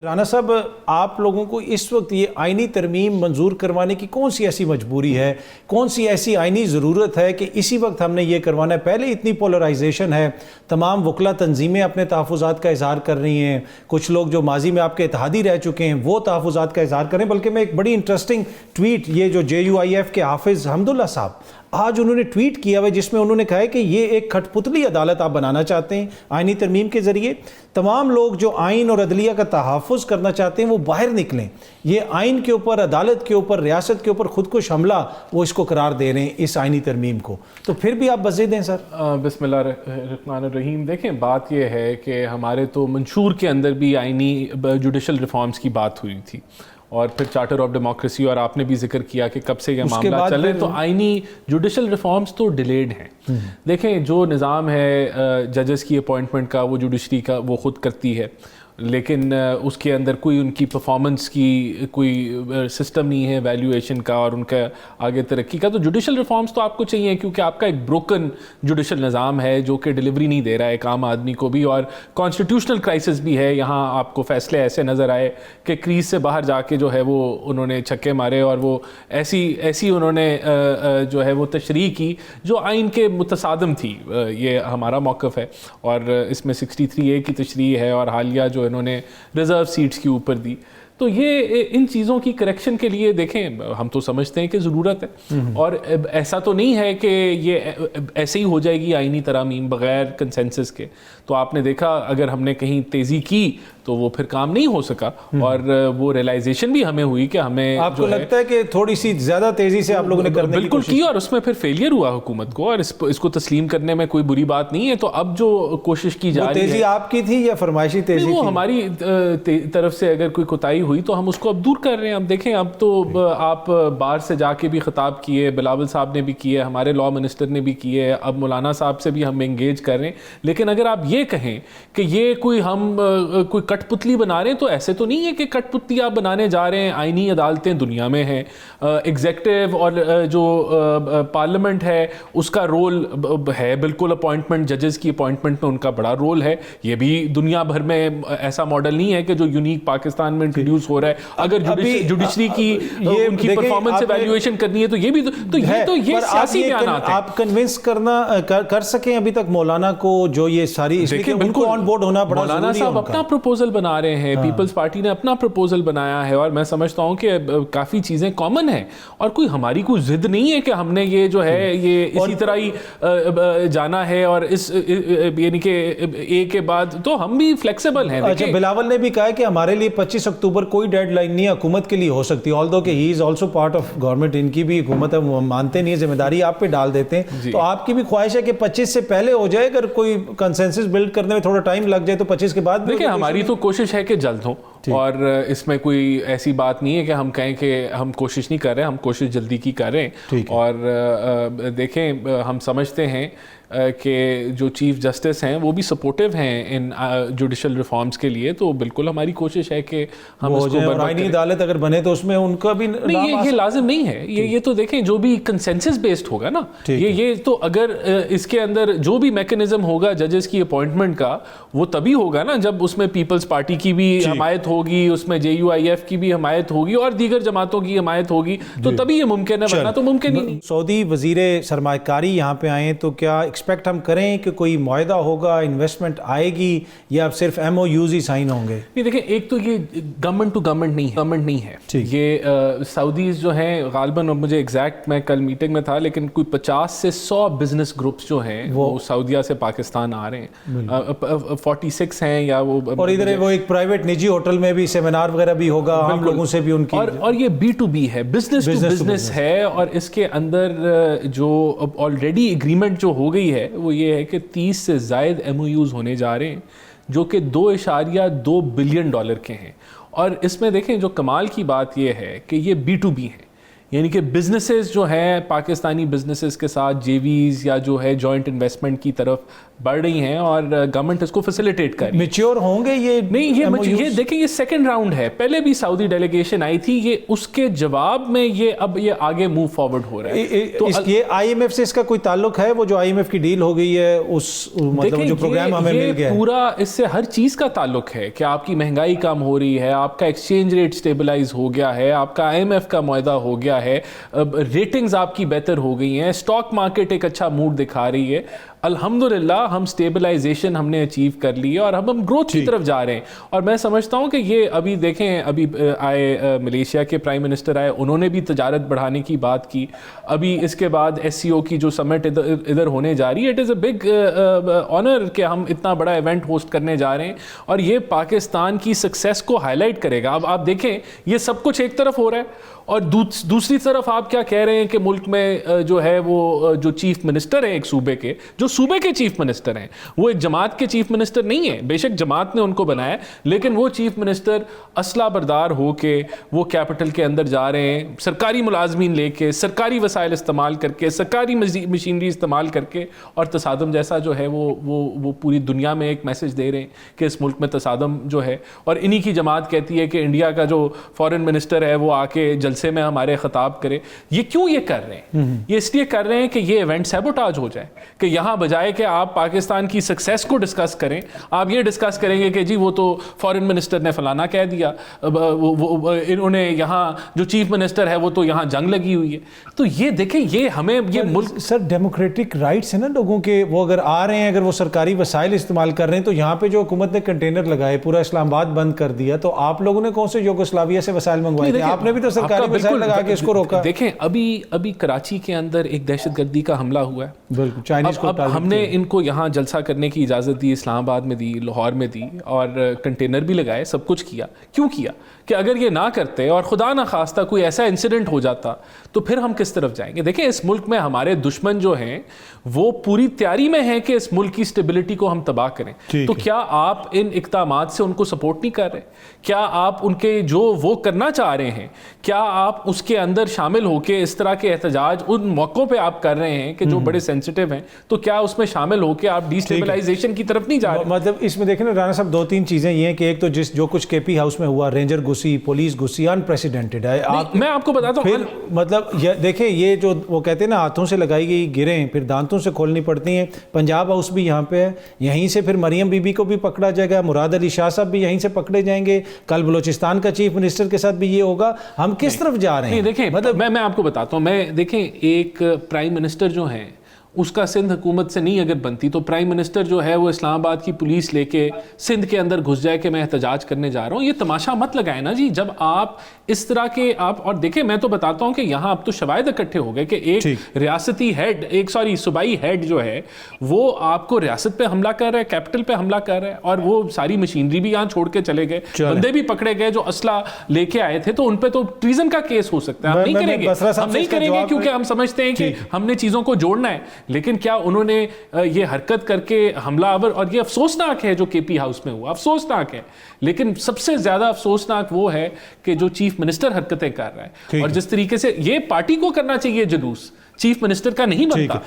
رانا صاحب، آپ لوگوں کو اس وقت یہ آئینی ترمیم منظور کروانے کی کون سی ایسی مجبوری ہے، کون سی ایسی آئینی ضرورت ہے کہ اسی وقت ہم نے یہ کروانا ہے؟ پہلے اتنی پولرائزیشن ہے، تمام وکلا تنظیمیں اپنے تحفظات کا اظہار کر رہی ہیں، کچھ لوگ جو ماضی میں آپ کے اتحادی رہ چکے ہیں وہ تحفظات کا اظہار کریں۔ بلکہ میں ایک بڑی انٹرسٹنگ ٹویٹ، یہ جو JUIF کے حافظ حمداللہ صاحب آج انہوں نے ٹویٹ کیا ہوا جس میں انہوں نے کہا ہے کہ یہ ایک کھٹ پتلی عدالت آپ بنانا چاہتے ہیں آئینی ترمیم کے ذریعے، تمام لوگ جو آئین اور عدلیہ کا تحفظ کرنا چاہتے ہیں وہ باہر نکلیں، یہ آئین کے اوپر، عدالت کے اوپر، ریاست کے اوپر خودکش حملہ وہ اس کو قرار دے رہے ہیں اس آئینی ترمیم کو، تو پھر بھی آپ وضاحت دیں سر۔ بسم اللہ الرحمن الرحیم۔ دیکھیں، بات یہ ہے کہ ہمارے تو منشور کے اندر بھی آئینی جوڈیشل ریفارمز کی بات ہوئی تھی، اور پھر چارٹر آف ڈیموکریسی، اور آپ نے بھی ذکر کیا کہ کب سے یہ معاملہ چل رہے ہیں، تو آئینی جوڈیشل ریفارمز تو ڈیلیڈ ہیں۔ دیکھیں، جو نظام ہے ججز کی اپوائنٹمنٹ کا، وہ جوڈیشری کا وہ خود کرتی ہے، لیکن اس کے اندر کوئی ان کی پرفارمنس کی کوئی سسٹم نہیں ہے ویلیویشن کا اور ان کا آگے ترقی کا۔ تو جوڈیشل ریفارمز تو آپ کو چاہیے، کیونکہ آپ کا ایک بروکن جوڈیشل نظام ہے جو کہ ڈیلیوری نہیں دے رہا ہے ایک عام آدمی کو بھی، اور کانسٹیٹیوشنل کرائسس بھی ہے۔ یہاں آپ کو فیصلے ایسے نظر آئے کہ کریز سے باہر جا کے جو ہے وہ انہوں نے چھکے مارے، اور وہ ایسی انہوں نے جو ہے وہ تشریح کی جو آئین کے متصادم تھی۔ یہ ہمارا موقف ہے، اور اس میں 63A کی تشریح ہے، اور حالیہ جو انہوں نے ریزرو سیٹس کے اوپر دی۔ تو یہ ان چیزوں کی کریکشن کے لیے دیکھیں، ہم تو سمجھتے ہیں کہ ضرورت ہے، اور ایسا تو نہیں ہے کہ یہ ایسے ہی ہو جائے گی آئینی ترامیم بغیر کنسنسس کے۔ تو آپ نے دیکھا اگر ہم نے کہیں تیزی کی تو وہ پھر کام نہیں ہو سکا، اور وہ ریلائزیشن بھی ہمیں ہوئی کہ ہمیں آپ کو لگتا ہے کہ تھوڑی سی زیادہ تیزی سے آپ لوگوں نے کرنے بالکل کی، اور اس میں پھر فیلئر ہوا حکومت کو، اور اس کو تسلیم کرنے میں کوئی بری بات نہیں ہے۔ تو اب جو کوشش کی جا رہی ہے، تیزی آپ کی تھی یا فرمائشی تیزی تھی؟ وہ ہماری طرف سے اگر کوئی کوتاہی ہوئی تو ہم اس کو اب دور کر رہے ہیں۔ اب دیکھیں، اب تو آپ بار سے جا کے بھی خطاب کیے، بلاول صاحب نے بھی کیے، ہمارے لاء منسٹر نے بھی کیے، اب مولانا صاحب سے بھی ہم انگیج کر رہے ہیں۔ لیکن اگر آپ یہ کہیں کہ یہ ہم کوئی کٹ پتلی بنا رہے ہیں، تو ایسے تو نہیں ہے کہ کٹ پتلی آپ بنانے جا رہے ہیں۔ آئینی عدالتیں دنیا میں ہیں، ایگزیکٹو اور جو پارلیمنٹ ہے اس کا رول ہے بالکل، اپوائنٹمنٹ ججز کی اپوائنٹمنٹ میں ان کا بڑا رول ہے۔ یہ بھی دنیا بھر میں ایسا ماڈل نہیں ہے کہ جو یونیک پاکستان میں انٹروڈیوس ہو رہا ہے۔ اگر جوڈیشری کی ان کی پرفارمنس سے ایویلویشن کرنی ہے تو یہ بھی تو یہ سیاسی بیانات ہیں۔ آپ کنونس کر سکیں ابھی تک مولانا کو، جو یہ ساری ان کو آن بورڈ ہونا بڑا ضروری ہے۔ مولانا صاحب اپنا پروپوزل بنا رہے ہیں، پیپلز پارٹی نے اپنا پروپوزل بنایا ہے، اور میں سمجھتا ہوں کہ کافی چیزیں کامن ہیں، اور کوئی ہماری کوئی ضد نہیں ہے کہ ہم نے یہ جو ہے یہ اسی طرح ہی جانا ہے، اور اس یعنی کہ ایک کے بعد تو ہم بھی فلیکسیبل ہیں۔ اچھا، بلاول نے بھی کہا ہے کہ ہمارے لیے 25 اکتوبر کوئی ڈیڈ لائن نہیں ہے، حکومت کے لیے ہو سکتی ہے، آلدو کہ he is also part of government, ان کی بھی حکومت ہے، وہ مانتے نہیں، ذمہ داری آپ پہ ڈال دیتے ہیں۔ تو آپ کی بھی خواہش ہے کہ 25 سے پہلے ہو جائے، اگر کوئی کنسنسس بلڈ کرنے میں تھوڑا ٹائم لگ جائے تو 25 کے بعد؟ دیکھیں، ہماری تو کوشش ہے کہ جلد ہو، اور اس میں کوئی ایسی بات نہیں ہے کہ ہم کہیں کہ ہم کوشش نہیں کر رہے، ہم کوشش جلدی کی کر رہے ہیں۔ اور دیکھیں، ہم سمجھتے ہیں کہ جو چیف جسٹس ہیں وہ بھی سپورٹیو ہیں ان جوڈیشل ریفارمز کے لیے، تو بالکل ہماری کوشش ہے کہ ہم اس کو آئینی عدالت اگر بنے تو اس میں ان کا بھی نہیں، یہ لازم نہیں ہے۔ یہ تو دیکھیں، جو بھی کنسنسس بیسڈ ہوگا نا، یہ تو اگر اس کے اندر جو بھی میکنزم ہوگا ججز کی اپوائنٹمنٹ کا، وہ تبھی ہوگا نا جب اس میں پیپلز پارٹی کی بھی حمایت ہوگی، اس میں JUIF کی بھی حمایت ہوگی، اور دیگر جماعتوں کی حمایت ہوگی، تو تبھی یہ ممکن ہے، ورنہ تو ممکن ہی نہیں۔ سعودی وزیر سرمایہ کاری یہاں پہ آئے تو کیا ایکسپیکٹ ہم کریں کہ کوئی معاہدہ ہوگا، انویسٹمنٹ آئے گی، یا صرف MOUs ہی سائن ہوں گے؟ دیکھیں، ایک تو یہ گورنمنٹ ٹو گورنمنٹ نہیں ہے، یہ سعودیز جو ہیں غالباً، مجھے ایگزیکٹ، میں کل میٹنگ میں تھا، لیکن کوئی 50 سے 100 بزنس گروپس جو ہیں وہ سعودیہ سے پاکستان آ رہے ہیں، 46 ہیں یا وہ، اور ادھر وہ ایک پرائیویٹ نجی ہوٹل میں بھی سیمینار وغیرہ بھی ہوگا، ہم لوگوں سے بھی ان کی، اور یہ B2B ہے، بزنس ٹو بزنس ہے، اور اس کے اندر جو آلریڈی ایگریمنٹ جو ہو گئی ہے وہ یہ ہے کہ 30 سے زائد MOUs ہونے جا رہے ہیں، جو کہ $2.2 بلین کے ہیں۔ اور اس میں دیکھیں، جو کمال کی بات یہ ہے کہ یہ B2B ہے، یعنی کہ بزنسز جو ہیں پاکستانی بزنسز کے ساتھ JVs یا جو ہے جوائنٹ انویسٹمنٹ کی طرف بڑھ رہی ہیں اور گورنمنٹ اس کو فیسیلیٹیٹ کر رہی ہے. میچور ہوں گے یہ؟ نہیں, یہ دیکھیں یہ سیکنڈ راؤنڈ ہے. پہلے بھی سعودی ڈیلیگیشن آئی تھی, یہ اس کے جواب میں یہ آگے موو فارورڈ ہو رہا ہے. تو یہ IMF سے اس کا کوئی تعلق ہے؟ وہ جو IMF کی ڈیل ہو گئی ہے اس مطلب جو پروگرام ہمیں مل گیا ہے, پورا اس سے ہر چیز کا تعلق ہے کہ آپ کی مہنگائی کم ہو رہی ہے, آپ کا ایکسچینج ریٹ سٹیبلائز ہو گیا ہے, آپ کا IMF کا معاہدہ ہو گیا ہے, ریٹنگز آپ کی بہتر ہو گئی ہیں, اسٹاک مارکیٹ ایک اچھا موڈ دکھا رہی ہے. الحمدللہ ہم سٹیبلائزیشن ہم نے اچیو کر لی ہے اور ہم گروتھ کی طرف جا رہے ہیں. اور میں سمجھتا ہوں کہ یہ ابھی دیکھیں, ابھی آئے ملیشیا کے پرائم منسٹر آئے, انہوں نے بھی تجارت بڑھانے کی بات کی. ابھی اس کے بعد SCO کی جو سمٹ ادھر ہونے جا رہی ہے, it is a big owner کہ ہم اتنا بڑا ایونٹ ہوسٹ کرنے جا رہے ہیں اور یہ پاکستان کی سکسیس کو ہائی لائٹ کرے گا. اب آپ دیکھیں یہ سب کچھ ایک طرف ہو رہا ہے اور دوسری طرف آپ کیا کہہ رہے ہیں کہ ملک میں جو ہے وہ جو چیف منسٹر ہیں ایک صوبے کے, جو صوبے کے چیف منسٹر ہیں, وہ ایک جماعت کے چیف منسٹر نہیں ہیں. بے شک جماعت نے ان کو بنایا, لیکن وہ چیف منسٹر اسلحہ بردار ہو کے وہ کیپٹل کے اندر جا رہے ہیں, سرکاری ملازمین لے کے, سرکاری وسائل استعمال کر کے, سرکاری مشینری استعمال کر کے, اور تصادم جیسا جو ہے وہ پوری دنیا میں ایک میسج دے رہے ہیں کہ اس ملک میں تصادم جو ہے. اور انہی کی جماعت کہتی ہے کہ انڈیا کا جو فارن منسٹر ہے وہ آ کے جلسے میں ہمارے خطاب کرے. یہ کیوں یہ کر رہے ہیں؟ یہ اس لیے کر رہے ہیں کہ یہ ایونٹ سیبوٹاج ہو جائے, کہ یہاں بجائے کہ آپ پاکستان کی سکسیس کو ڈسکس کریں, آپ یہ ڈسکس کریں گے کہ جی وہ تو فارن منسٹر نے فلانا کہہ دیا, انہوں نے یہاں جو چیف منسٹر ہے وہ تو یہاں جنگ لگی ہوئی ہے. تو یہ دیکھیں یہ ہمیں یہ ملک سر ڈیموکریٹک رائٹس ہیں نا لوگوں کے, وہ اگر آ رہے ہیں, اگر وہ سرکاری وسائل استعمال کر رہے ہیں, تو یہاں پہ جو حکومت نے کنٹینر لگائے, پورا اسلام آباد بند کر دیا, تو آپ لوگوں نے کون سے یوگوسلاویہ سے وسائل منگوائے تھے؟ آپ نے بھی تو سرکاری وسائل لگا کے اس کو روکا. دیکھیں ابھی کراچی کے اندر ایک دہشت گردی کا حملہ ہوا ہے, بالکل چائنیز کو. اب ہم نے ان کو یہاں جلسہ کرنے کی اجازت دی, اسلام آباد میں دی, لاہور میں دی, اور کنٹینر بھی لگائے, سب کچھ کیا. کیوں کیا؟ کہ اگر یہ نہ کرتے اور خدا نہ خواستہ کوئی ایسا انسیڈنٹ ہو جاتا تو پھر ہم کس طرف جائیں گے؟ دیکھیں اس ملک میں ہمارے دشمن جو ہیں وہ پوری تیاری میں ہیں کہ اس ملک کی سٹیبلٹی کو ہم تباہ کریں. تو کیا آپ ان اقدامات سے ان کو سپورٹ نہیں کر رہے؟ کیا آپ ان کے جو وہ کرنا چاہ رہے ہیں, کیا آپ اس کے اندر شامل ہو کے اس طرح کے احتجاج ان موقعوں پہ آپ کر رہے ہیں کہ جو بڑے سینسٹیو ہیں, تو کیا اس میں شامل ہو کے آپ ڈی اسٹیبلائزیشن کی طرف نہیں جا رہے؟ مطلب اس میں دیکھیں نا رانا صاحب, دو تین چیزیں یہ ہیں کہ ایک تو جو کچھ KP ہاؤس میں ہوا, رینجر گھسی, پولیس گھسی, انپریسیڈنٹڈ ہے. میں آپ کو بتاتا ہوں, پھر مطلب دیکھیں یہ جو وہ کہتے ہیں نا ہاتھوں سے لگائی گئی گریں پھر دانتوں سے کھولنی پڑتی ہیں. پنجاب ہاؤس بھی یہاں پہ ہے, یہیں سے پھر مریم بی بی کو بھی پکڑا جائے گا, مراد علی شاہ صاحب بھی یہیں سے پکڑے جائیں گے, کل بلوچستان کا چیف منسٹر کے ساتھ بھی یہ ہوگا. ہم کس طرف جا رہے ہیں؟ دیکھیں مطلب میں آپ کو بتاتا ہوں, میں دیکھیں ایک پرائم منسٹر جو ہیں اس کا سندھ حکومت سے نہیں اگر بنتی تو پرائم منسٹر جو ہے وہ اسلام آباد کی پولیس لے کے سندھ کے اندر گھس جائے کہ میں احتجاج کرنے جا رہا ہوں. یہ تماشا مت لگائے نا جی. جب آپ اس طرح کے آپ, اور دیکھیں میں تو بتاتا ہوں کہ یہاں اب تو شواہد اکٹھے ہو گئے کہ ایک ریاستی ہیڈ صوبائی ہیڈ جو ہے وہ آپ کو ریاست پہ حملہ کر رہا ہے, کیپٹل پہ حملہ کر رہا ہے, اور وہ ساری مشینری بھی یہاں چھوڑ کے چلے گئے, بندے بھی پکڑے گئے جو اسلحہ لے کے آئے تھے, تو ان پہ تو ٹریزن کا کیس ہو سکتا ہے. ہم نہیں کریں گے کیونکہ ہم سمجھتے ہیں کہ ہم نے چیزوں کو جوڑنا ہے. لیکن کیا انہوں نے یہ حرکت کر کے حملہ آور, اور یہ افسوسناک ہے جو KP ہاؤس میں ہوا, افسوسناک ہے, لیکن سب سے زیادہ افسوسناک وہ ہے کہ جو چیف منسٹر حرکتیں کر رہا ہے, اور جس طریقے سے یہ پارٹی کو کرنا چاہیے جلوس, چیف منسٹر کا نہیں بنتا.